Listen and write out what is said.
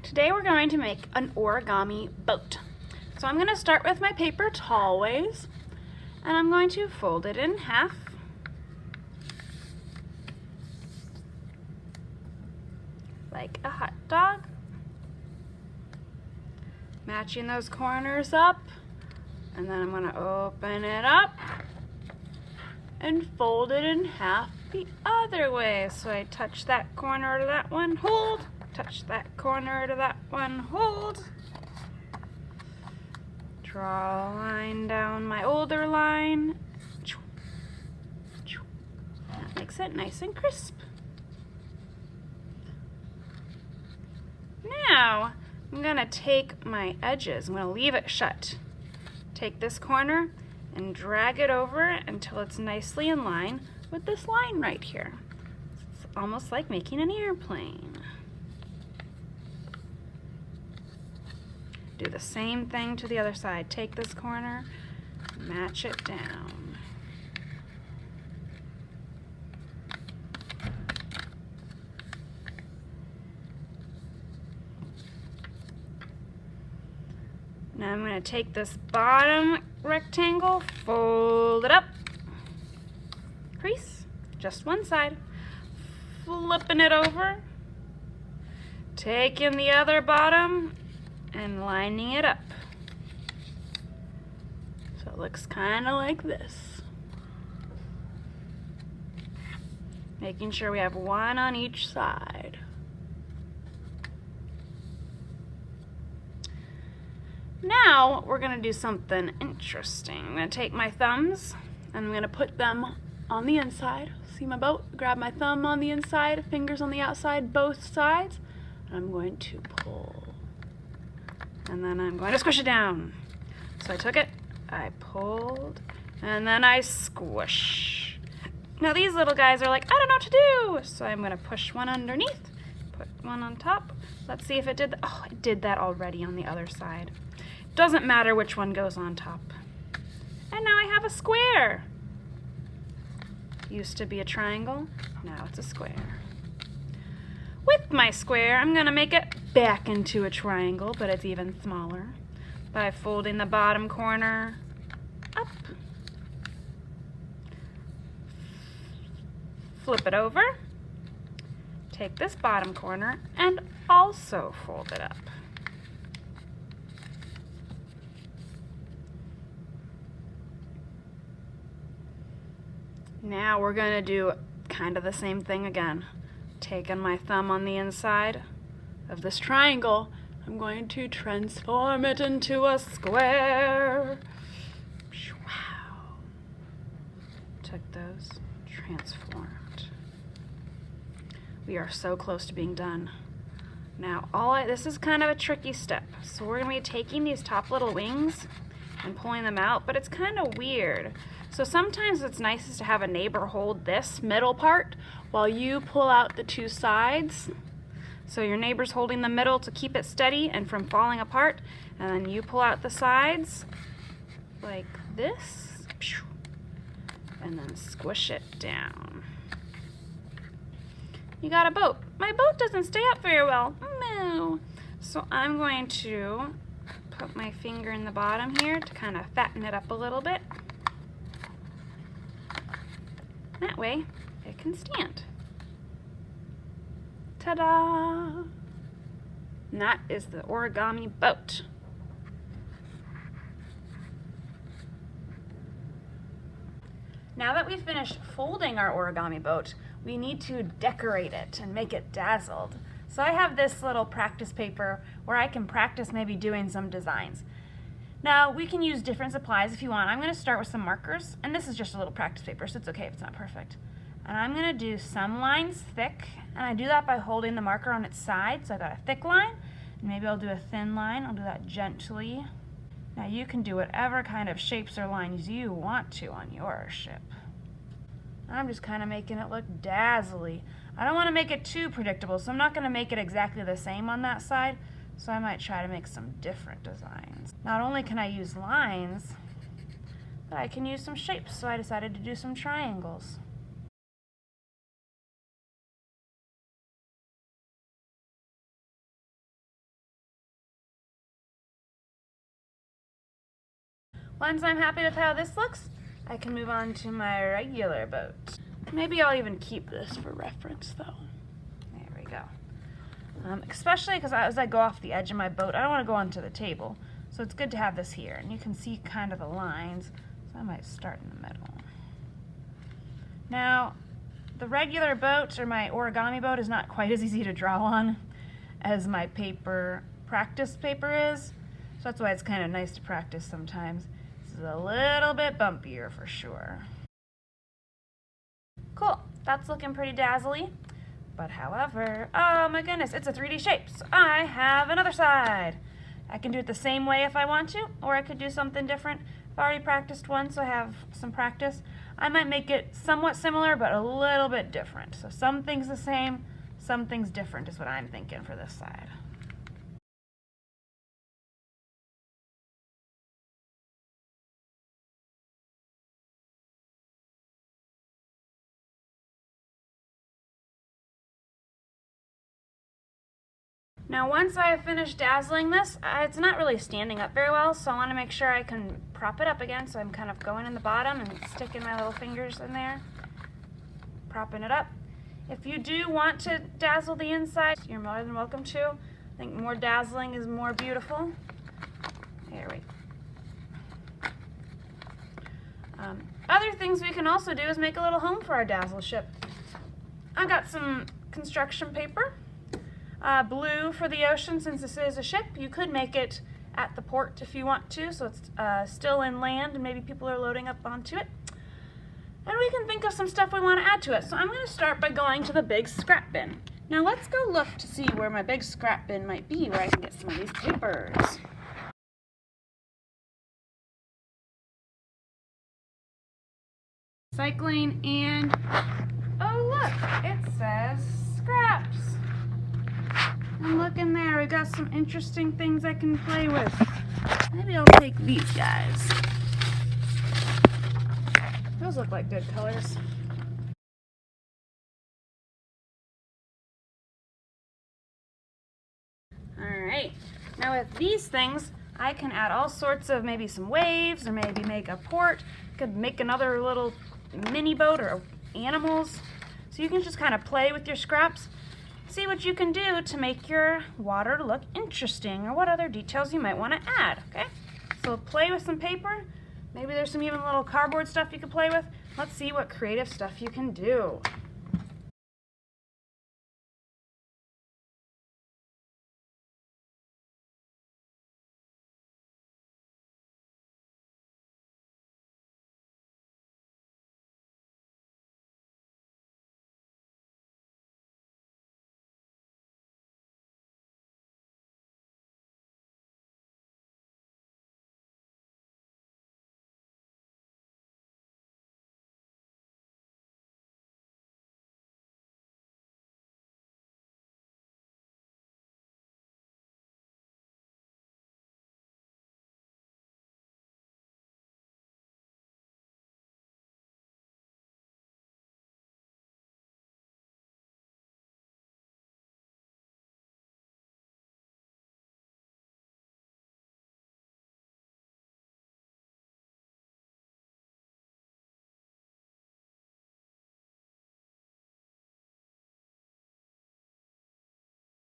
Today we're going to make an origami boat. So I'm going to start with my paper tall ways, and I'm going to fold it in half. Like a hot dog. Matching those corners up, and then I'm going to open it up and fold it in half the other way. So I touch that corner to that one, hold, touch that corner to that one, hold. Draw a line down my older line. That makes it nice and crisp. Now, I'm going to take my edges, I'm going to leave it shut. Take this corner and drag it over until it's nicely in line with this line right here. It's almost like making an airplane. Do the same thing to the other side. Take this corner, match it down. Now I'm going to take this bottom rectangle, fold it up, crease, just one side, flipping it over, taking the other bottom and lining it up. So it looks kind of like this. Making sure we have one on each side. Now we're going to do something interesting. I'm going to take my thumbs and I'm going to put them on the inside. See my boat? Grab my thumb on the inside, fingers on the outside, both sides. And I'm going to pull. And then I'm going to squish it down. So I took it, I pulled, and then I squish. Now these little guys are like, I don't know what to do. So I'm going to push one underneath, put one on top. Let's see if it did that. Oh, it did that already on the other side. Doesn't matter which one goes on top. And now I have a square. Used to be a triangle, now it's a square. With my square, I'm going to make it back into a triangle, but it's even smaller, by folding the bottom corner up, flip it over, take this bottom corner and also fold it up. Now we're going to do kind of the same thing again. Taking my thumb on the inside of this triangle, I'm going to transform it into a square. Wow. Took those, transformed. We are so close to being done. Now, this is kind of a tricky step. So we're going to be taking these top little wings and pulling them out, but it's kind of weird. So sometimes it's nicest to have a neighbor hold this middle part while you pull out the two sides. So your neighbor's holding the middle to keep it steady and from falling apart, and then you pull out the sides like this, and then squish it down. You got a boat. My boat doesn't stay up very well. Moo. So I'm going to put my finger in the bottom here to kind of fatten it up a little bit. That way it can stand. Ta-da! And that is the origami boat. Now that we've finished folding our origami boat, we need to decorate it and make it dazzled. So I have this little practice paper where I can practice maybe doing some designs. Now we can use different supplies if you want. I'm going to start with some markers, and this is just a little practice paper, so it's okay if it's not perfect. And I'm going to do some lines thick, and I do that by holding the marker on its side. So I got a thick line, and maybe I'll do a thin line. I'll do that gently. Now you can do whatever kind of shapes or lines you want to on your ship. I'm just kind of making it look dazzly. I don't want to make it too predictable, so I'm not going to make it exactly the same on that side. So I might try to make some different designs. Not only can I use lines, but I can use some shapes. So I decided to do some triangles. Once I'm happy with how this looks, I can move on to my regular boat. Maybe I'll even keep this for reference though. There we go. Especially because as I go off the edge of my boat, I don't want to go onto the table. So it's good to have this here. And you can see kind of the lines. So I might start in the middle. Now, the regular boat, or my origami boat, is not quite as easy to draw on as my paper practice paper is. So that's why it's kind of nice to practice sometimes. This is a little bit bumpier for sure. Cool, that's looking pretty dazzly. But however, oh my goodness, it's a 3D shape. So I have another side. I can do it the same way if I want to, or I could do something different. I've already practiced one, so I have some practice. I might make it somewhat similar, but a little bit different. So some things the same, some things different is what I'm thinking for this side. Now once I have finished dazzling this, it's not really standing up very well, so I want to make sure I can prop it up again. So I'm kind of going in the bottom and sticking my little fingers in there, propping it up. If you do want to dazzle the inside, you're more than welcome to. I think more dazzling is more beautiful. There we go. Other things we can also do is make a little home for our Dazzle ship. I got some construction paper. Blue for the ocean, since this is a ship. You could make it at the port if you want to, so it's still inland and maybe people are loading up onto it. And we can think of some stuff we want to add to it. So I'm going to start by going to the big scrap bin. Now let's go look to see where my big scrap bin might be, where I can get some of these papers. Recycling, and oh look, it says scraps. And look in there, we got some interesting things I can play with. Maybe I'll take these guys. Those look like good colors. Alright, now with these things, I can add all sorts of maybe some waves, or maybe make a port. Could make another little mini boat or animals. So you can just kind of play with your scraps. See what you can do to make your water look interesting, or what other details you might want to add, okay? So play with some paper. Maybe there's some even little cardboard stuff you could play with. Let's see what creative stuff you can do.